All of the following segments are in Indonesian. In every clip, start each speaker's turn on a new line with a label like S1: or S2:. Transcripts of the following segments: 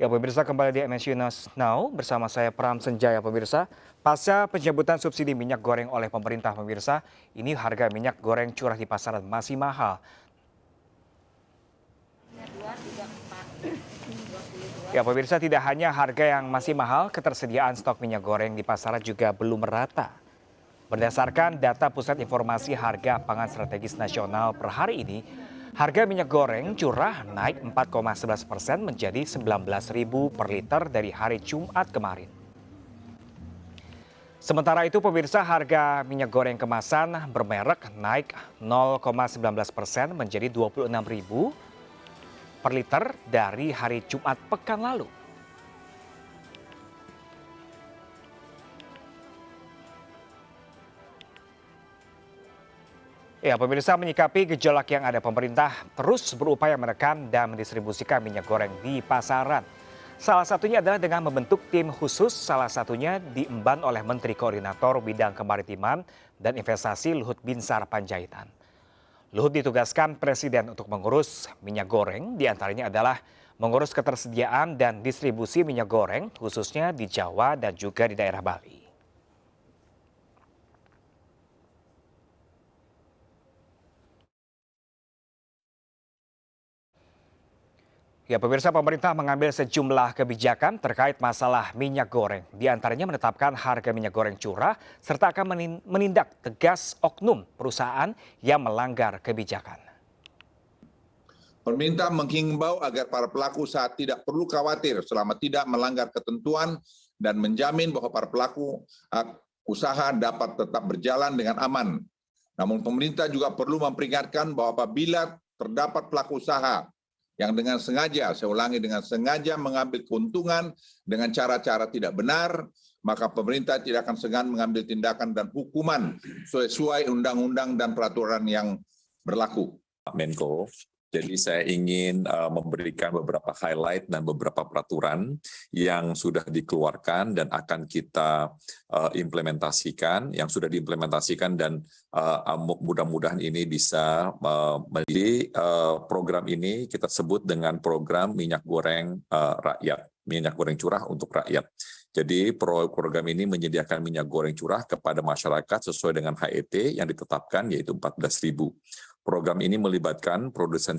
S1: Ya pemirsa, kembali di MNC News Now bersama saya Pram Senjaya pemirsa. Pasca pencabutan subsidi minyak goreng oleh pemerintah pemirsa, ini harga minyak goreng curah di pasaran masih mahal. Ya pemirsa, tidak hanya harga yang masih mahal, ketersediaan stok minyak goreng di pasaran juga belum merata. Berdasarkan data Pusat Informasi Harga Pangan Strategis Nasional per hari ini, harga minyak goreng curah naik 4,11% menjadi Rp19.000 per liter dari hari Jumat kemarin. Sementara itu pemirsa, harga minyak goreng kemasan bermerek naik 0,19% menjadi Rp26.000 per liter dari hari Jumat pekan lalu. Ya, pemirsa, menyikapi gejolak yang ada, pemerintah terus berupaya menekan dan mendistribusikan minyak goreng di pasaran. Salah satunya adalah dengan membentuk tim khusus, salah satunya diemban oleh Menteri Koordinator Bidang Kemaritiman dan Investasi Luhut Binsar Panjaitan. Luhut ditugaskan Presiden untuk mengurus minyak goreng, diantaranya adalah mengurus ketersediaan dan distribusi minyak goreng, khususnya di Jawa dan juga di daerah Bali. Ya pemirsa, pemerintah mengambil sejumlah kebijakan terkait masalah minyak goreng. Di antaranya menetapkan harga minyak goreng curah serta akan menindak tegas oknum perusahaan yang melanggar kebijakan.
S2: Pemerintah menghimbau agar para pelaku usaha tidak perlu khawatir selama tidak melanggar ketentuan dan menjamin bahwa para pelaku usaha dapat tetap berjalan dengan aman. Namun pemerintah juga perlu memperingatkan bahwa apabila terdapat pelaku usaha yang dengan sengaja, saya ulangi, dengan sengaja mengambil keuntungan dengan cara-cara tidak benar, maka pemerintah tidak akan segan mengambil tindakan dan hukuman sesuai undang-undang dan peraturan yang berlaku.
S3: Pak Menko, jadi saya ingin memberikan beberapa highlight dan beberapa peraturan yang sudah dikeluarkan dan akan kita implementasikan, yang sudah diimplementasikan dan mudah-mudahan ini bisa menjadi program ini kita sebut dengan program minyak goreng rakyat, minyak goreng curah untuk rakyat. Jadi program ini menyediakan minyak goreng curah kepada masyarakat sesuai dengan HET yang ditetapkan yaitu 14.000. Program ini melibatkan produsen.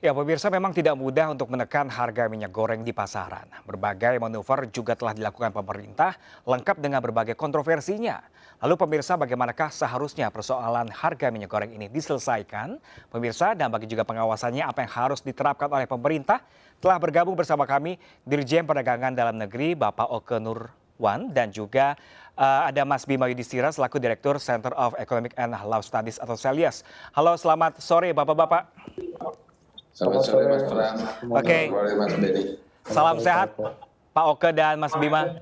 S1: Ya pemirsa, memang tidak mudah untuk menekan harga minyak goreng di pasaran. Berbagai manuver juga telah dilakukan pemerintah, lengkap dengan berbagai kontroversinya. Lalu pemirsa, bagaimanakah seharusnya persoalan harga minyak goreng ini diselesaikan? Pemirsa, dan bagi juga pengawasannya apa yang harus diterapkan oleh pemerintah? Telah bergabung bersama kami Dirjen Perdagangan Dalam Negeri Bapak Oke Nurwan dan juga ada Mas Bima Yudhistira selaku Direktur Center of Economic and Law Studies atau CELIAS. Halo, selamat sore Bapak-bapak.
S2: Selamat sore Mas Pram.
S1: Oke.
S2: Mas Denny.
S1: Salam sehat Pak Oke dan Mas Bima.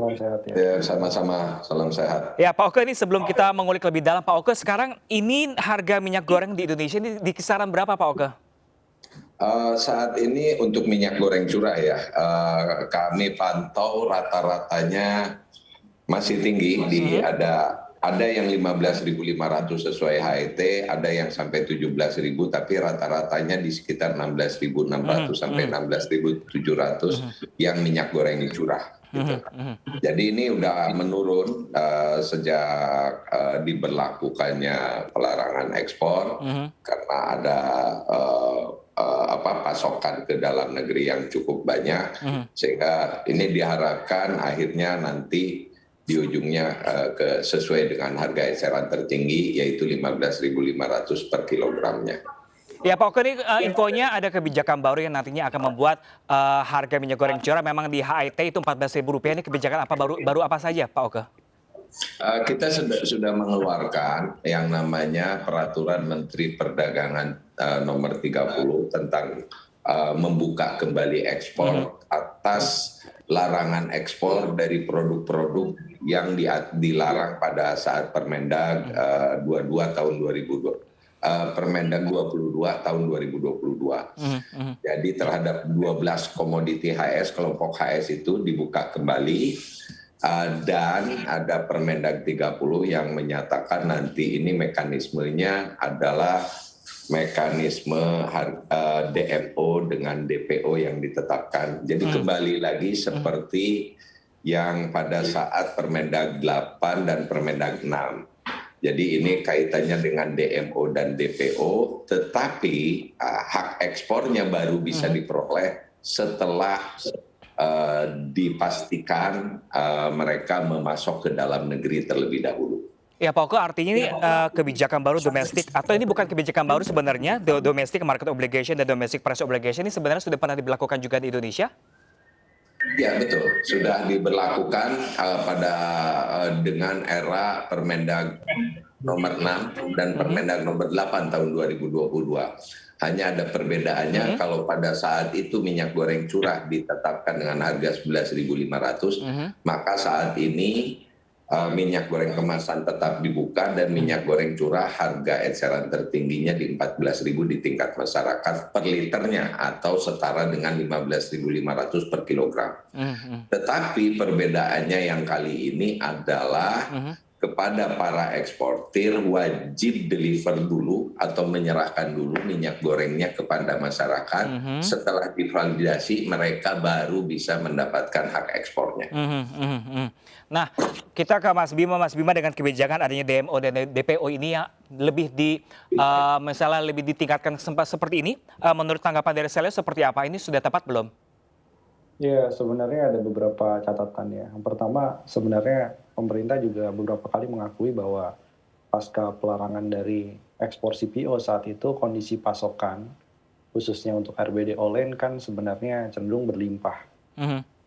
S4: Salam sehat ya.
S2: Ya, sama-sama, salam sehat.
S1: Ya Pak Oke, ini sebelum kita mengulik lebih dalam Pak Oke, sekarang ini harga minyak goreng di Indonesia ini di kisaran berapa Pak Oke?
S4: Saat ini untuk minyak goreng curah ya, kami pantau rata-ratanya masih tinggi, ada yang 15.500 sesuai HET, ada yang sampai 17.000, tapi rata-ratanya di sekitar 16.600 sampai 16.700 yang minyak goreng curah. Gitu. Jadi ini udah menurun sejak diberlakukannya pelarangan ekspor karena ada pasokan ke dalam negeri yang cukup banyak, sehingga ini diharapkan akhirnya nanti di ujungnya sesuai dengan harga eceran tertinggi yaitu 15.500 per kilogramnya.
S1: Ya Pak Oke, ini infonya ada kebijakan baru yang nantinya akan membuat harga minyak goreng curah memang di HET itu Rp14.000. Ini kebijakan apa baru apa saja Pak Oke?
S4: Kita sudah mengeluarkan yang namanya Peraturan Menteri Perdagangan nomor 30 tentang membuka kembali ekspor atas larangan ekspor dari produk-produk yang dilarang pada saat Permendag 22 tahun 2020. Permendag 22 tahun 2022. Jadi terhadap 12 komoditi HS, kelompok HS itu dibuka kembali. Dan ada Permendag 30 yang menyatakan nanti ini mekanismenya adalah mekanisme DMO dengan DPO yang ditetapkan. Jadi kembali lagi seperti yang pada saat Permendag 8 dan Permendag 6. Jadi ini kaitannya dengan DMO dan DPO, tetapi hak ekspornya baru bisa diperoleh setelah dipastikan mereka memasok ke dalam negeri terlebih dahulu.
S1: Ya Pak Oke, artinya ini kebijakan baru domestik, atau ini bukan kebijakan baru sebenarnya, domestic market obligation dan domestic price obligation ini sebenarnya sudah pernah diberlakukan juga di Indonesia?
S4: Ya betul, sudah diberlakukan dengan era Permendag nomor 6 dan Permendag nomor 8 tahun 2022. Hanya ada perbedaannya kalau pada saat itu minyak goreng curah ditetapkan dengan harga 11.500, maka saat ini minyak goreng kemasan tetap dibuka dan minyak goreng curah harga eceran tertingginya di 14.000 di tingkat masyarakat per liternya atau setara dengan 15.500 per kilogram. Tetapi perbedaannya yang kali ini adalah kepada para eksportir wajib deliver dulu atau menyerahkan dulu minyak gorengnya kepada masyarakat. Setelah divalidasi mereka baru bisa mendapatkan hak ekspornya.
S1: Nah, kita ke Mas Bima. Mas Bima, dengan kebijakan adanya DMO dan DPO ini yang lebih misalnya lebih ditingkatkan seperti ini, menurut tanggapan dari Selyo seperti apa? Ini sudah tepat belum?
S5: Ya, sebenarnya ada beberapa catatan ya. Yang pertama, sebenarnya pemerintah juga beberapa kali mengakui bahwa pasca pelarangan dari ekspor CPO saat itu kondisi pasokan, khususnya untuk RBD Olen kan sebenarnya cenderung berlimpah.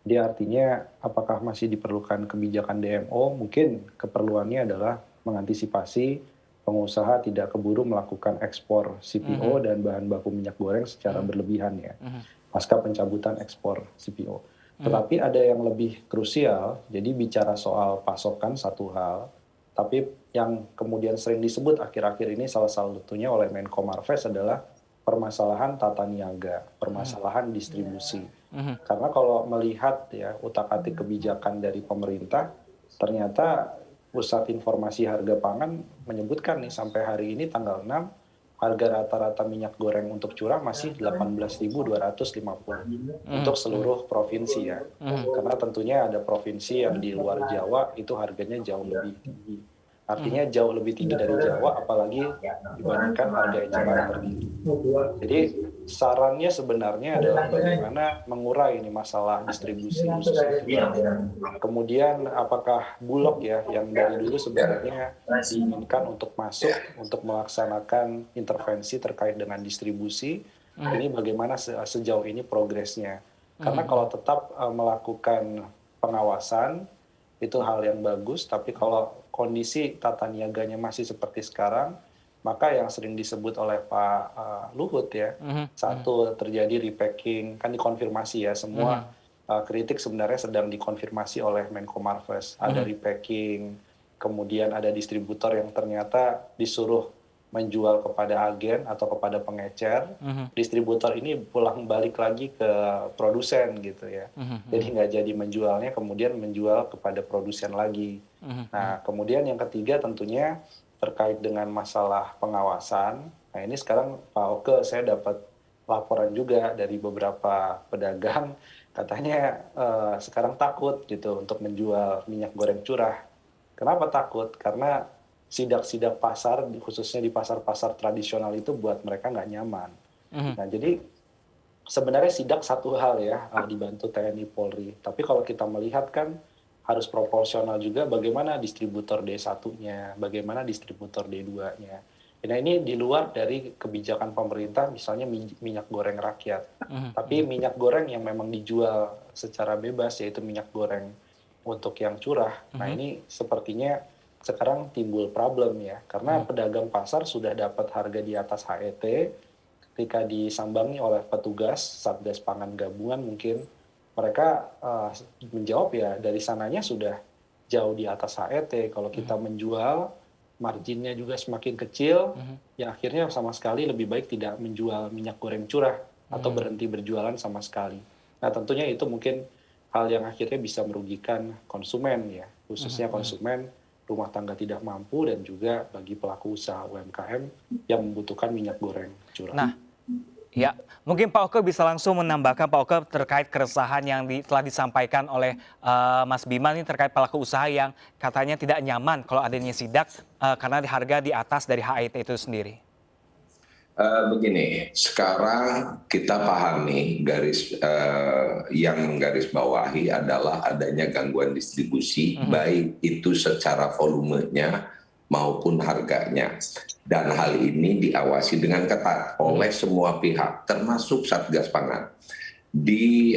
S5: Jadi artinya apakah masih diperlukan kebijakan DMO? Mungkin keperluannya adalah mengantisipasi pengusaha tidak keburu melakukan ekspor CPO dan bahan baku minyak goreng secara berlebihan ya. Pasca pencabutan ekspor CPO. Tetapi ada yang lebih krusial, jadi bicara soal pasokan satu hal, tapi yang kemudian sering disebut akhir-akhir ini salah satunya oleh Menko Marves adalah permasalahan tata niaga, permasalahan distribusi. Karena kalau melihat ya utak-atik kebijakan dari pemerintah, ternyata Pusat Informasi Harga Pangan menyebutkan nih sampai hari ini tanggal 6, harga rata-rata minyak goreng untuk curah masih 18.250 untuk seluruh provinsi ya. Karena tentunya ada provinsi yang di luar Jawa itu harganya jauh lebih tinggi. Artinya jauh lebih tinggi dari Jawa, apalagi dibandingkan harga eceran tertinggi. Jadi sarannya sebenarnya adalah bagaimana mengurai ini masalah distribusi khususnya. Kemudian apakah Bulog ya yang dari dulu sebenarnya diinginkan untuk masuk untuk melaksanakan intervensi terkait dengan distribusi, ini bagaimana sejauh ini progresnya. Karena kalau tetap melakukan pengawasan itu hal yang bagus, tapi kalau kondisi tata niaganya masih seperti sekarang, maka yang sering disebut oleh Pak Luhut ya, satu terjadi repacking, kan dikonfirmasi ya, semua kritik sebenarnya sedang dikonfirmasi oleh Menko Marves. Ada repacking, kemudian ada distributor yang ternyata disuruh menjual kepada agen atau kepada pengecer, distributor ini pulang balik lagi ke produsen gitu ya. Jadi nggak jadi menjualnya, kemudian menjual kepada produsen lagi. Nah, kemudian yang ketiga tentunya terkait dengan masalah pengawasan. Nah, ini sekarang Pak Oke, saya dapat laporan juga dari beberapa pedagang, katanya sekarang takut gitu untuk menjual minyak goreng curah. Kenapa takut? Karena sidak-sidak pasar, khususnya di pasar-pasar tradisional itu buat mereka nggak nyaman. Nah, jadi sebenarnya sidak satu hal ya, dibantu TNI Polri. Tapi kalau kita melihat kan harus proporsional juga bagaimana distributor D1-nya, bagaimana distributor D2-nya. Nah, ini di luar dari kebijakan pemerintah, misalnya minyak goreng rakyat. Tapi minyak goreng yang memang dijual secara bebas, yaitu minyak goreng untuk yang curah. Nah, ini sepertinya sekarang timbul problem ya, karena pedagang pasar sudah dapat harga di atas HET, ketika disambangi oleh petugas Satgas Pangan Gabungan mungkin mereka menjawab ya dari sananya sudah jauh di atas HET. Kalau kita menjual, marginnya juga semakin kecil, ya akhirnya sama sekali lebih baik tidak menjual minyak goreng curah atau berhenti berjualan sama sekali. Nah, tentunya itu mungkin hal yang akhirnya bisa merugikan konsumen ya, khususnya konsumen rumah tangga tidak mampu dan juga bagi pelaku usaha UMKM yang membutuhkan minyak goreng curah.
S1: Nah, ya, mungkin Pak Oke bisa langsung menambahkan Pak Oke terkait keresahan yang telah disampaikan oleh Mas Bima ini terkait pelaku usaha yang katanya tidak nyaman kalau adanya sidak karena harga di atas dari HIT itu sendiri.
S4: Begini, sekarang kita pahami yang menggarisbawahi adalah adanya gangguan distribusi, baik itu secara volumenya maupun harganya. Dan hal ini diawasi dengan ketat oleh semua pihak, termasuk Satgas Pangan. Di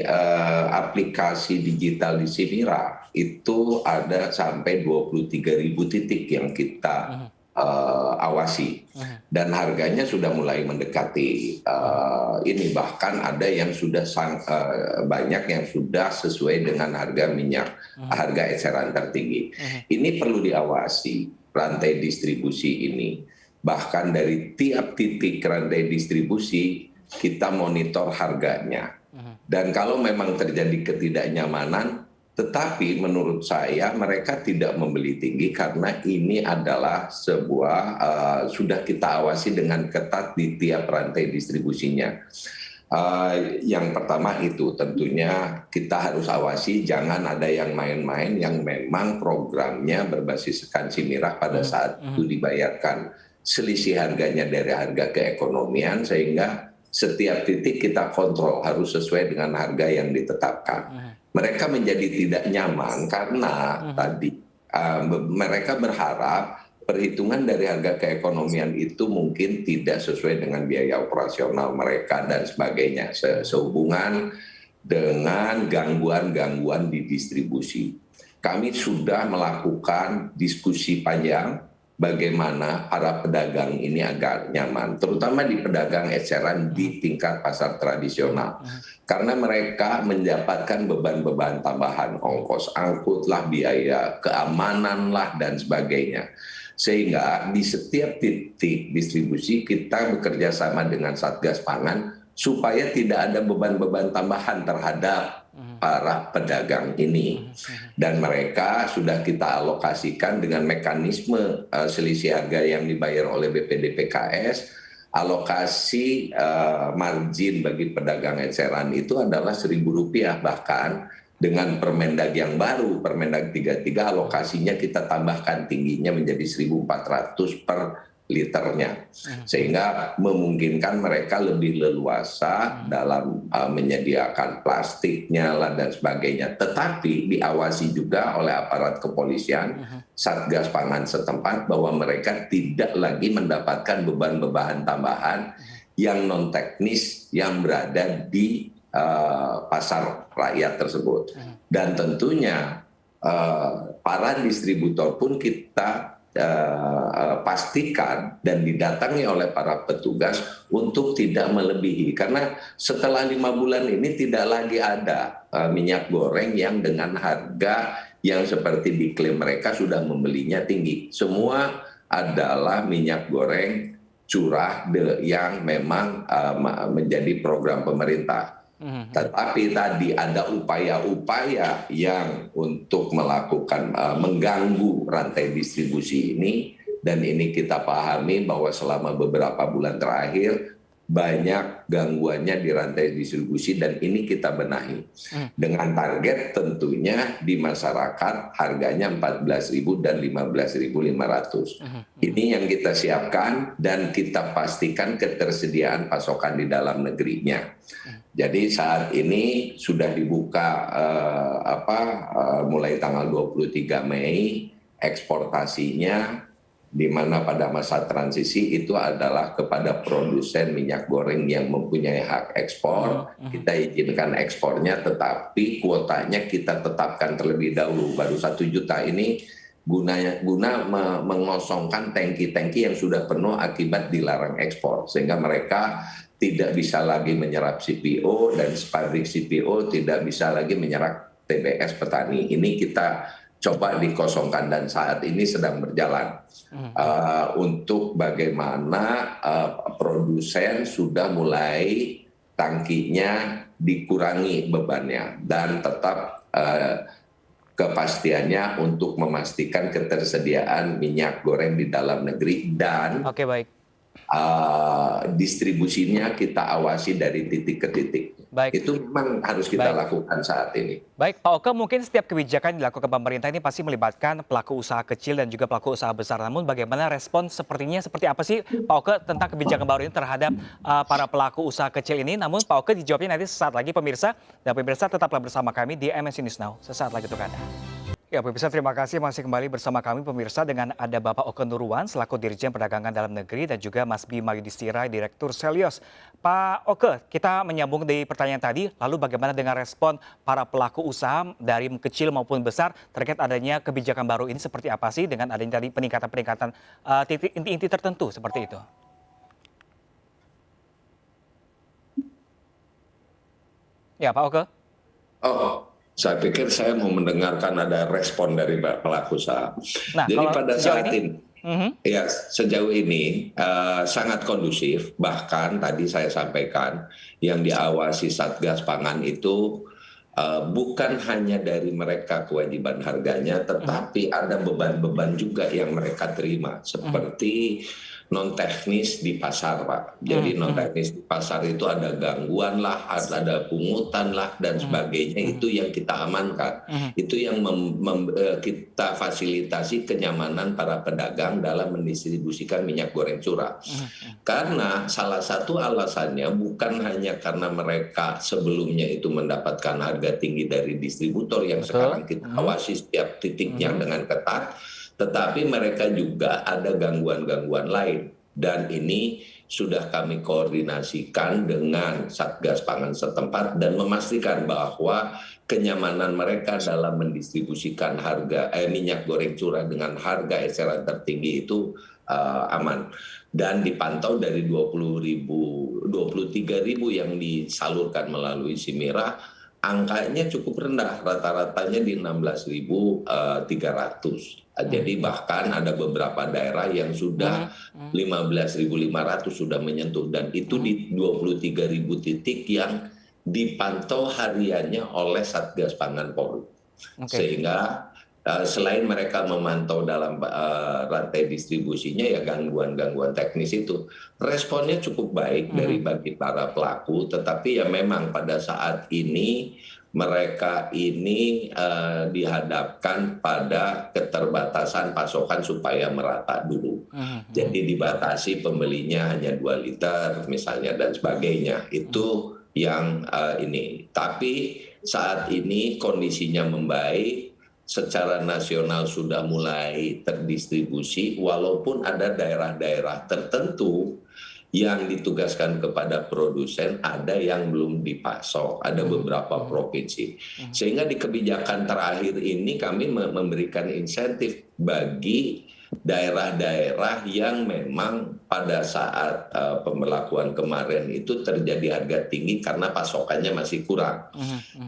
S4: aplikasi digital di Simira itu ada sampai 23.000 titik yang kita awasi, dan harganya sudah mulai mendekati ini, bahkan ada yang sudah banyak yang sudah sesuai dengan harga minyak, harga eceran tertinggi. Ini perlu diawasi rantai distribusi ini, bahkan dari tiap titik rantai distribusi kita monitor harganya, dan kalau memang terjadi ketidaknyamanan. Tetapi menurut saya mereka tidak membeli tinggi karena ini adalah sebuah sudah kita awasi dengan ketat di tiap rantai distribusinya. Yang pertama itu tentunya kita harus awasi jangan ada yang main-main yang memang programnya berbasiskan Simira pada saat itu dibayarkan. Selisih harganya dari harga keekonomian sehingga setiap titik kita kontrol harus sesuai dengan harga yang ditetapkan. Mereka menjadi tidak nyaman karena tadi mereka berharap perhitungan dari harga keekonomian itu mungkin tidak sesuai dengan biaya operasional mereka dan sebagainya sehubungan dengan gangguan-gangguan di distribusi. Kami sudah melakukan diskusi panjang bagaimana para pedagang ini agar nyaman, terutama di pedagang eceran di tingkat pasar tradisional. Karena mereka mendapatkan beban-beban tambahan, ongkos angkut lah, biaya keamanan lah, dan sebagainya. Sehingga di setiap titik distribusi kita bekerja sama dengan Satgas Pangan supaya tidak ada beban-beban tambahan terhadap para pedagang ini. Dan mereka sudah kita alokasikan dengan mekanisme selisih harga yang dibayar oleh BPD PKS, alokasi margin bagi pedagang eceran itu adalah Rp1.000, bahkan dengan Permendag yang baru, Permendag 33, alokasinya kita tambahkan tingginya menjadi 1.400 per liternya, sehingga memungkinkan mereka lebih leluasa dalam menyediakan plastiknya lah dan sebagainya. Tetapi diawasi juga oleh aparat kepolisian, Satgas Pangan setempat, bahwa mereka tidak lagi mendapatkan beban-beban tambahan yang non teknis yang berada di pasar rakyat tersebut. Dan tentunya para distributor pun kita pastikan dan didatangi oleh para petugas untuk tidak melebihi, karena setelah 5 bulan ini tidak lagi ada minyak goreng yang dengan harga yang seperti diklaim mereka sudah membelinya tinggi. Semua adalah minyak goreng curah yang memang menjadi program pemerintah. Tetapi tadi ada upaya-upaya yang untuk melakukan mengganggu rantai distribusi ini, dan ini kita pahami bahwa selama beberapa bulan terakhir banyak gangguannya di rantai distribusi, dan ini kita benahi dengan target tentunya di masyarakat harganya 14.000 dan 15.500. Ini yang kita siapkan dan kita pastikan ketersediaan pasokan di dalam negerinya. Jadi saat ini sudah dibuka mulai tanggal 23 Mei eksportasinya, di mana pada masa transisi itu adalah kepada produsen minyak goreng yang mempunyai hak ekspor. Kita izinkan ekspornya, tetapi kuotanya kita tetapkan terlebih dahulu. Baru 1 juta ini guna mengosongkan tangki-tangki yang sudah penuh akibat dilarang ekspor, sehingga mereka tidak bisa lagi menyerap CPO, dan pabrik CPO tidak bisa lagi menyerap TBS petani. Ini kita coba dikosongkan dan saat ini sedang berjalan untuk bagaimana produsen sudah mulai tangkinya dikurangi bebannya dan tetap kepastiannya untuk memastikan ketersediaan minyak goreng di dalam negeri dan
S1: Oke, baik.
S4: distribusinya kita awasi dari titik ke titik.
S1: Baik.
S4: Itu memang harus kita
S1: Baik.
S4: lakukan saat ini.
S1: Baik, Pak Oke, mungkin setiap kebijakan yang dilakukan pemerintah ini pasti melibatkan pelaku usaha kecil dan juga pelaku usaha besar. Namun bagaimana respon seperti apa sih Pak Oke tentang kebijakan baru ini terhadap para pelaku usaha kecil ini? Namun Pak Oke dijawabnya nanti sesaat lagi pemirsa. Dan pemirsa tetaplah bersama kami di MNC News Now. Sesaat lagi untuk Anda. Ya pemirsa, terima kasih masih kembali bersama kami pemirsa dengan ada Bapak Oke Nurwan selaku Dirjen Perdagangan Dalam Negeri dan juga Mas Bima Yudhistira, Direktur Selyos. Pak Oke, kita menyambung dari pertanyaan tadi, lalu bagaimana dengan respon para pelaku usaha dari kecil maupun besar terkait adanya kebijakan baru ini seperti apa sih dengan adanya tadi peningkatan titik inti-inti tertentu seperti itu? Ya Pak Oke.
S4: Oh, saya pikir saya mau mendengarkan ada respon dari pelaku usaha.
S1: Nah,
S4: jadi pada saat ini, ya sejauh ini sangat kondusif. Bahkan tadi saya sampaikan yang diawasi Satgas Pangan itu bukan hanya dari mereka kewajiban harganya, tetapi ada beban-beban juga yang mereka terima. Seperti non teknis di pasar, Pak. Jadi non teknis di pasar itu ada gangguan lah, ada pungutan lah dan sebagainya. Itu yang kita amankan. Itu yang kita fasilitasi kenyamanan para pedagang dalam mendistribusikan minyak goreng curah. Karena salah satu alasannya bukan hanya karena mereka sebelumnya itu mendapatkan harga tinggi dari distributor yang sekarang kita awasi setiap titiknya dengan ketat, tetapi mereka juga ada gangguan-gangguan lain. Dan ini sudah kami koordinasikan dengan Satgas Pangan setempat dan memastikan bahwa kenyamanan mereka dalam mendistribusikan harga minyak goreng curah dengan harga eceran tertinggi itu aman. Dan dipantau dari 23.000 yang disalurkan melalui Simira, angkanya cukup rendah, rata-ratanya di 16.300. Jadi bahkan ada beberapa daerah yang sudah 15.500 sudah menyentuh, dan itu di 23.000 titik yang dipantau hariannya oleh Satgas Pangan Polri. Sehingga selain mereka memantau dalam rantai distribusinya, ya gangguan-gangguan teknis itu responnya cukup baik dari bagi para pelaku. Tetapi ya memang pada saat ini mereka ini dihadapkan pada keterbatasan pasokan supaya merata dulu. Jadi dibatasi pembelinya hanya 2 liter misalnya dan sebagainya. Itu yang ini. Tapi saat ini kondisinya membaik, secara nasional sudah mulai terdistribusi, walaupun ada daerah-daerah tertentu yang ditugaskan kepada produsen, ada yang belum dipasok, ada beberapa provinsi. Sehingga di kebijakan terakhir ini kami memberikan insentif bagi daerah-daerah yang memang pada saat pemberlakuan kemarin itu terjadi harga tinggi karena pasokannya masih kurang.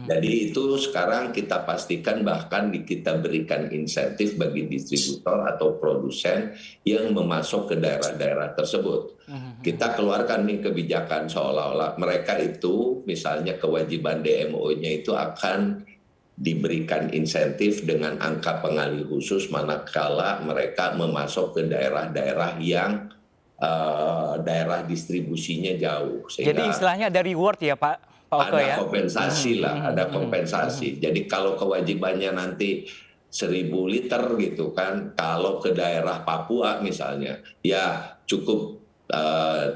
S4: Jadi itu sekarang kita pastikan, bahkan kita berikan insentif bagi distributor atau produsen yang memasok ke daerah-daerah tersebut. Kita keluarkan nih kebijakan seolah-olah mereka itu misalnya kewajiban DMO-nya itu akan diberikan insentif dengan angka pengalih khusus manakala mereka memasok ke daerah-daerah yang daerah distribusinya jauh. Sehingga
S1: jadi istilahnya ada reward ya Pak Oke ya?
S4: Ada kompensasi lah, ada kompensasi. Jadi kalau kewajibannya nanti 1.000 liter gitu kan, kalau ke daerah Papua misalnya, ya cukup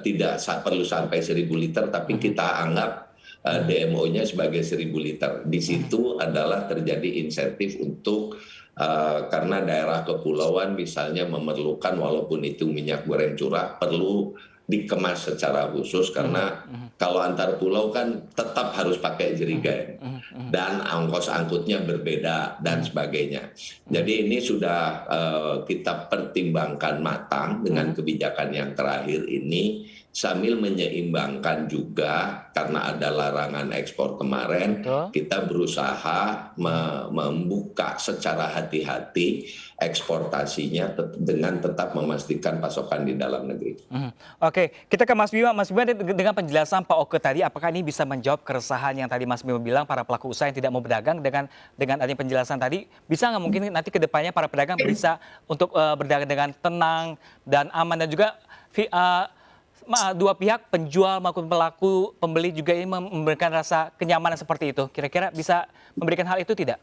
S4: tidak perlu sampai 1.000 liter, tapi kita anggap DMO-nya sebagai 1.000 liter. Di situ adalah terjadi insentif untuk karena daerah kepulauan misalnya memerlukan, walaupun itu minyak goreng curah, perlu dikemas secara khusus karena kalau antar pulau kan tetap harus pakai jerigen dan ongkos angkutnya berbeda dan sebagainya. Jadi ini sudah kita pertimbangkan matang dengan kebijakan yang terakhir ini, sambil menyeimbangkan juga karena ada larangan ekspor kemarin,
S1: Betul.
S4: kita berusaha membuka secara hati-hati eksportasinya dengan tetap memastikan pasokan di dalam negeri.
S1: Oke, kita ke Mas Bima. Mas Bima, dengan penjelasan Pak Oke tadi, apakah ini bisa menjawab keresahan yang tadi Mas Bima bilang para pelaku usaha yang tidak mau berdagang dengan adanya penjelasan tadi, bisa nggak mungkin nanti ke depannya para pedagang bisa untuk berdagang dengan tenang dan aman, dan juga dua pihak penjual maupun pelaku pembeli juga ini memberikan rasa kenyamanan seperti itu. Kira-kira bisa memberikan hal itu tidak?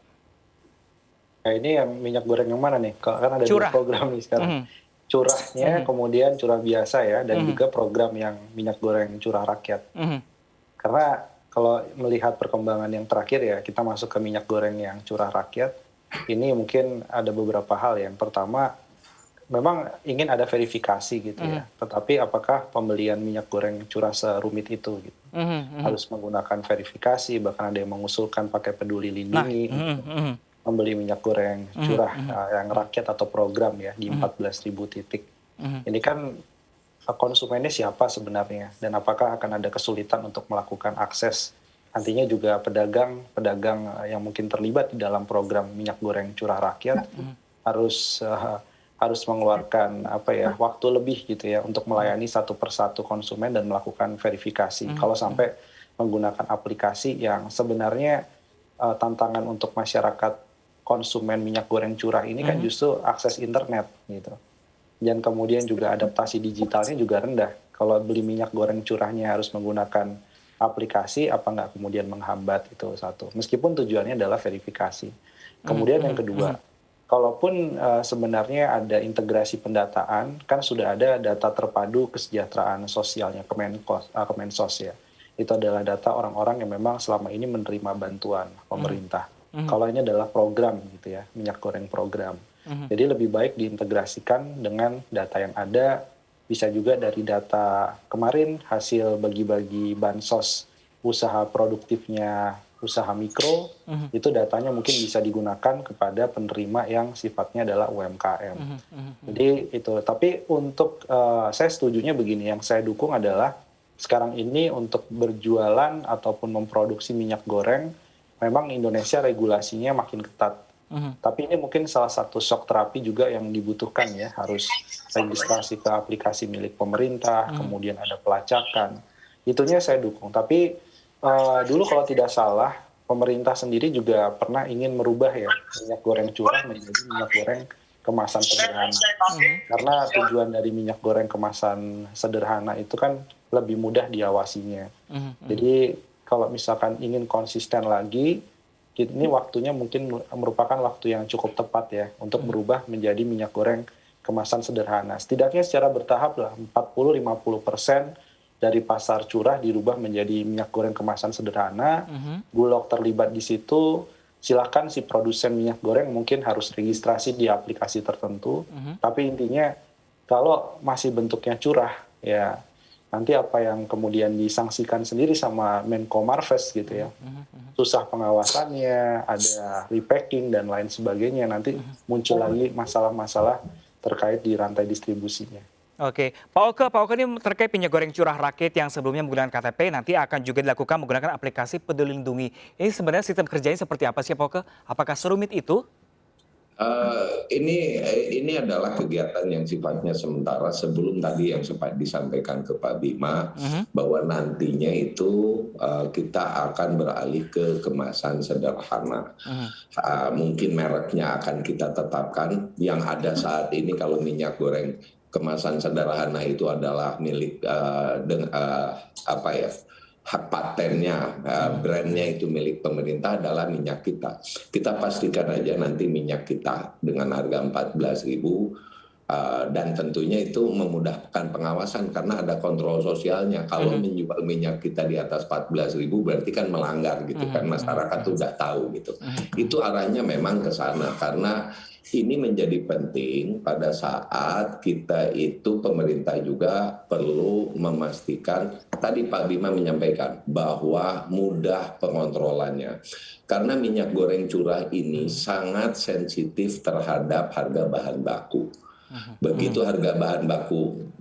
S5: Nah, ini yang minyak goreng yang mana nih? Kan ada
S1: Curah.
S5: dua program nih sekarang. Curahnya, kemudian curah biasa ya, dan juga program yang minyak goreng curah rakyat. Karena kalau melihat perkembangan yang terakhir ya, kita masuk ke minyak goreng yang curah rakyat, ini mungkin ada beberapa hal. Yang pertama, memang ingin ada verifikasi gitu ya. Tetapi apakah pembelian minyak goreng curah serumit itu gitu? Harus menggunakan verifikasi, bahkan ada yang mengusulkan pakai peduli lindungi. Membeli minyak goreng curah yang rakyat atau program ya di 14.000 titik. Ini kan konsumennya siapa sebenarnya, dan apakah akan ada kesulitan untuk melakukan akses? Nantinya juga pedagang yang mungkin terlibat di dalam program minyak goreng curah rakyat harus mengeluarkan waktu lebih gitu ya untuk melayani satu persatu konsumen dan melakukan verifikasi. Kalau sampai menggunakan aplikasi yang sebenarnya tantangan untuk masyarakat konsumen minyak goreng curah ini kan justru akses internet gitu. Dan kemudian juga adaptasi digitalnya juga rendah. Kalau beli minyak goreng curahnya harus menggunakan aplikasi, apa nggak kemudian menghambat, itu satu. Meskipun tujuannya adalah verifikasi. Kemudian yang kedua, kalaupun sebenarnya ada integrasi pendataan, kan sudah ada data terpadu kesejahteraan sosialnya Kemensos ya. Itu adalah data orang-orang yang memang selama ini menerima bantuan pemerintah. Kalau ini adalah program gitu ya, minyak goreng program. Jadi lebih baik diintegrasikan dengan data yang ada, bisa juga dari data kemarin hasil bagi-bagi bansos usaha produktifnya usaha mikro, itu datanya mungkin bisa digunakan kepada penerima yang sifatnya adalah UMKM. Jadi itu, tapi untuk saya setujunya begini, yang saya dukung adalah sekarang ini untuk berjualan ataupun memproduksi minyak goreng, memang Indonesia regulasinya makin ketat. Tapi ini mungkin salah satu shock terapi juga yang dibutuhkan ya, harus registrasi ke aplikasi milik pemerintah, kemudian ada pelacakan. Itunya saya dukung. Tapi dulu kalau tidak salah, pemerintah sendiri juga pernah ingin merubah ya minyak goreng curah menjadi minyak goreng kemasan sederhana. Karena tujuan dari minyak goreng kemasan sederhana itu kan lebih mudah diawasinya. Jadi kalau misalkan ingin konsisten lagi, ini waktunya mungkin merupakan waktu yang cukup tepat ya untuk berubah menjadi minyak goreng kemasan sederhana. Setidaknya secara bertahap lah, 40-50% dari pasar curah dirubah menjadi minyak goreng kemasan sederhana. Bulog terlibat di situ, silakan si produsen minyak goreng mungkin harus registrasi di aplikasi tertentu. Tapi intinya kalau masih bentuknya curah, ya nanti apa yang kemudian disangsikan sendiri sama Menko Marves gitu ya. Susah pengawasannya, ada repacking dan lain sebagainya. Nanti muncul lagi masalah-masalah terkait di rantai distribusinya.
S1: Oke, Pak Oke ini terkait minyak goreng curah rakyat yang sebelumnya menggunakan KTP, nanti akan juga dilakukan menggunakan aplikasi Peduli Lindungi. Ini sebenarnya sistem kerjanya seperti apa sih Pak Oke? Apakah serumit itu?
S4: Ini adalah kegiatan yang sifatnya sementara sebelum tadi yang sempat disampaikan ke Pak Bima bahwa nantinya itu kita akan beralih ke kemasan sederhana. Mungkin mereknya akan kita tetapkan. Yang ada saat ini kalau minyak goreng kemasan sederhana itu adalah milik hak patennya, brandnya itu milik pemerintah adalah minyak kita. Kita pastikan aja nanti minyak kita dengan harga 14.000 dan tentunya itu memudahkan pengawasan karena ada kontrol sosialnya. Kalau menjual minyak kita di atas 14.000 berarti kan melanggar gitu kan, masyarakat sudah tahu gitu. Itu arahnya memang ke sana karena ini menjadi penting pada saat kita itu pemerintah juga perlu memastikan, tadi Pak Bima menyampaikan bahwa mudah pengontrolannya. Karena minyak goreng curah ini sangat sensitif terhadap harga bahan baku. Begitu harga bahan baku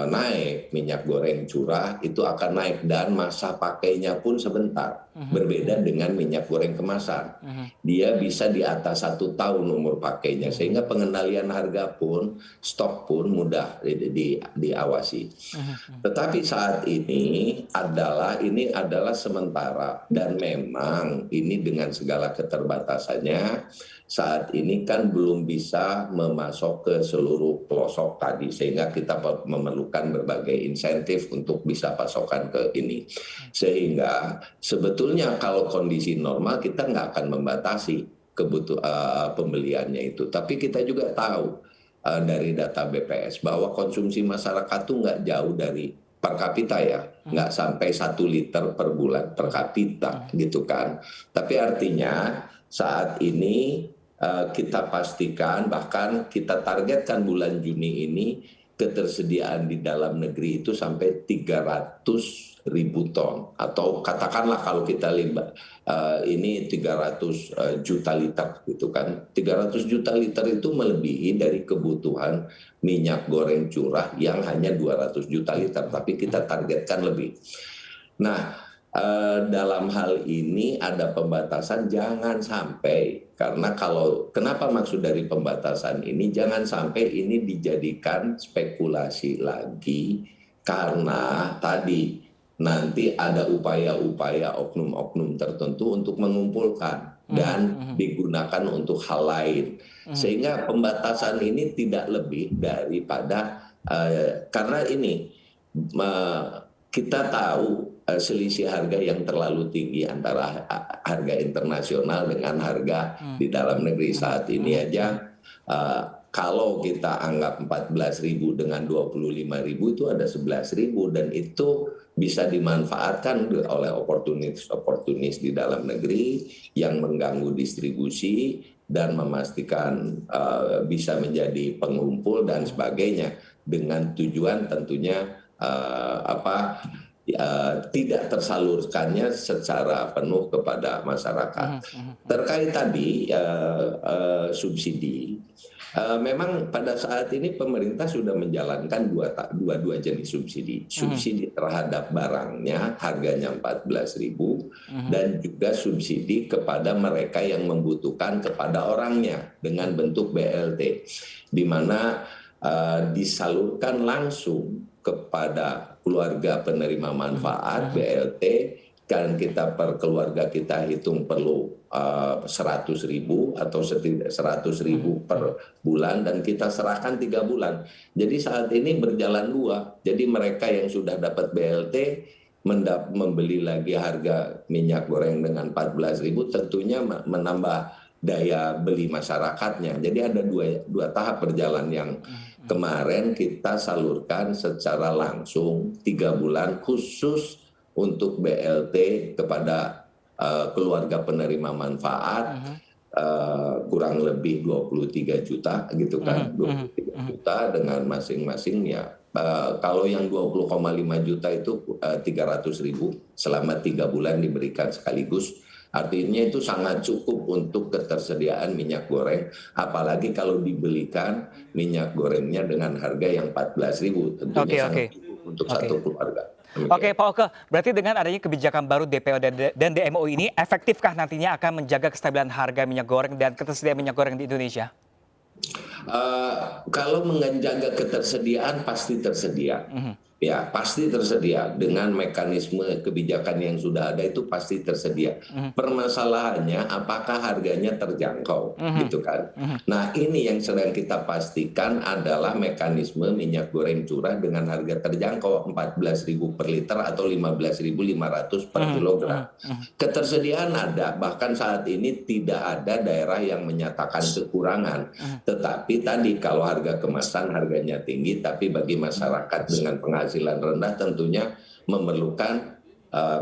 S4: naik, minyak goreng curah itu akan naik dan masa pakainya pun sebentar. Berbeda dengan minyak goreng kemasan. Dia bisa di atas 1 tahun umur pakainya, sehingga pengendalian harga pun, stok pun mudah diawasi. Tetapi saat ini adalah sementara, dan memang ini dengan segala keterbatasannya, saat ini kan belum bisa memasok ke seluruh pelosok tadi, sehingga kita memerlukan berbagai insentif untuk bisa pasokan ke ini. Sehingga sebetulnya kalau kondisi normal kita nggak akan membatasi pembeliannya itu. Tapi kita juga tahu dari data BPS bahwa konsumsi masyarakat tuh nggak jauh dari per kapita ya, nggak sampai 1 liter per bulan per kapita gitu kan. Tapi artinya saat ini kita pastikan, bahkan kita targetkan bulan Juni ini ketersediaan di dalam negeri itu sampai 300.000 ton, atau katakanlah kalau kita ini 300 juta liter gitu kan. 300 juta liter itu melebihi dari kebutuhan minyak goreng curah yang hanya 200 juta liter, tapi kita targetkan lebih. Nah, dalam hal ini ada pembatasan, jangan sampai, karena kenapa maksud dari pembatasan ini, jangan sampai ini dijadikan spekulasi lagi, karena tadi nanti ada upaya-upaya oknum-oknum tertentu untuk mengumpulkan dan digunakan untuk hal lain, sehingga pembatasan ini tidak lebih daripada karena ini kita tahu selisih harga yang terlalu tinggi antara harga internasional dengan harga di dalam negeri saat ini aja. Kalau kita anggap 14.000 dengan 25.000 itu ada 11.000, dan itu bisa dimanfaatkan oleh oportunis di dalam negeri yang mengganggu distribusi dan memastikan bisa menjadi pengumpul dan sebagainya, dengan tujuan tentunya tidak tersalurkannya secara penuh kepada masyarakat. Terkait tadi subsidi, memang pada saat ini pemerintah sudah menjalankan dua jenis subsidi. Subsidi terhadap barangnya harganya 14.000, dan juga subsidi kepada mereka yang membutuhkan kepada orangnya dengan bentuk BLT, di mana disalurkan langsung kepada keluarga penerima manfaat BLT, kan kita per keluarga kita hitung perlu 100.000 atau 100.000 per bulan, dan kita serahkan 3 bulan. Jadi saat ini berjalan 2. Jadi mereka yang sudah dapat BLT membeli lagi harga minyak goreng dengan 14.000, tentunya menambah daya beli masyarakatnya. Jadi ada dua tahap berjalan. Yang kemarin kita salurkan secara langsung 3 bulan khusus untuk BLT kepada keluarga penerima manfaat, kurang lebih 23 juta gitu kan, 23 juta dengan masing-masing ya. Kalau yang 20,5 juta itu 300.000 selama 3 bulan diberikan sekaligus. Artinya itu sangat cukup untuk ketersediaan minyak goreng, apalagi kalau dibelikan minyak gorengnya dengan harga yang 14.000, tentunya sangat cukup untuk satu keluarga.
S1: Oke, Pak Oke, berarti dengan adanya kebijakan baru DPO dan DMO ini, efektifkah nantinya akan menjaga kestabilan harga minyak goreng dan ketersediaan minyak goreng di Indonesia?
S4: Kalau menjaga ketersediaan pasti tersedia. Ya, pasti tersedia dengan mekanisme kebijakan yang sudah ada, itu pasti tersedia. Permasalahannya apakah harganya terjangkau, gitu kan. Nah, ini yang sedang kita pastikan adalah mekanisme minyak goreng curah dengan harga terjangkau 14.000 per liter atau 15.500 per kilogram. Ketersediaan ada, bahkan saat ini tidak ada daerah yang menyatakan kekurangan. Tetapi tadi kalau harga kemasan harganya tinggi, tapi bagi masyarakat dengan penghasilan rendah tentunya memerlukan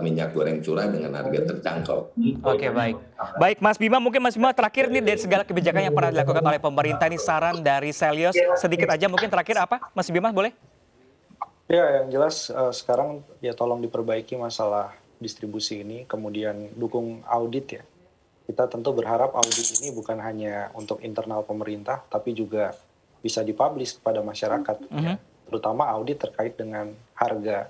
S4: minyak goreng curah dengan harga terjangkau.
S1: Oke, baik. Baik, Mas Bima, mungkin Mas Bima terakhir nih dari segala kebijakan yang pernah dilakukan oleh pemerintah, ini saran dari Selyos sedikit aja mungkin terakhir apa, Mas Bima, boleh?
S5: Ya, yang jelas sekarang ya tolong diperbaiki masalah distribusi ini, kemudian dukung audit ya. Kita tentu berharap audit ini bukan hanya untuk internal pemerintah, tapi juga bisa dipublish kepada masyarakat. Ya. terutama audit terkait dengan harga.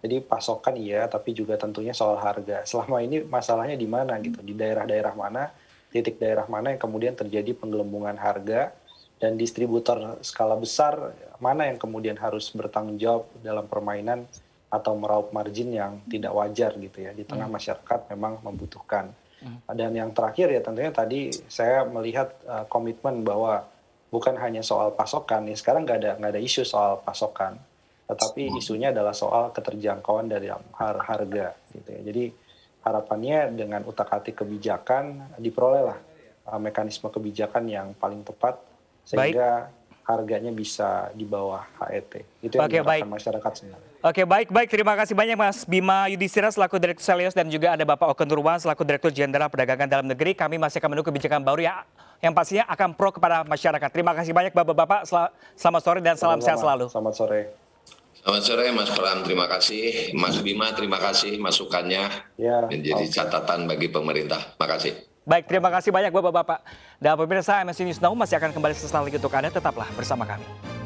S5: Jadi pasokan iya, tapi juga tentunya soal harga. Selama ini masalahnya di mana gitu, di daerah-daerah mana, titik daerah mana yang kemudian terjadi penggelembungan harga, dan distributor skala besar mana yang kemudian harus bertanggung jawab dalam permainan atau meraup margin yang tidak wajar gitu ya, di tengah masyarakat memang membutuhkan. Dan yang terakhir ya tentunya tadi saya melihat komitmen bahwa bukan hanya soal pasokan, ya sekarang nggak ada isu soal pasokan, tetapi isunya adalah soal keterjangkauan dari harga gitu ya. Jadi harapannya dengan utak-atik kebijakan diperolehlah mekanisme kebijakan yang paling tepat sehingga harganya bisa di bawah HET. Itu yang diharapkan masyarakat sebenarnya.
S1: Oke, baik. Terima kasih banyak Mas Bima Yudhistira selaku Direktur Selyos dan juga ada Bapak Oken Nurwan selaku Direktur Jenderal Perdagangan Dalam Negeri. Kami masih akan menunggu kebijakan baru yang pastinya akan pro kepada masyarakat. Terima kasih banyak Bapak-bapak. Selamat sore dan salam sehat selalu.
S5: Selamat sore.
S4: Selamat sore Mas Pram, terima kasih. Mas Bima, terima kasih masukannya menjadi catatan bagi pemerintah. Terima kasih.
S1: Baik, terima kasih banyak Bapak-bapak. Dan pemirsa MNC News Now masih akan kembali sesaat lagi untuk Anda. Tetaplah bersama kami.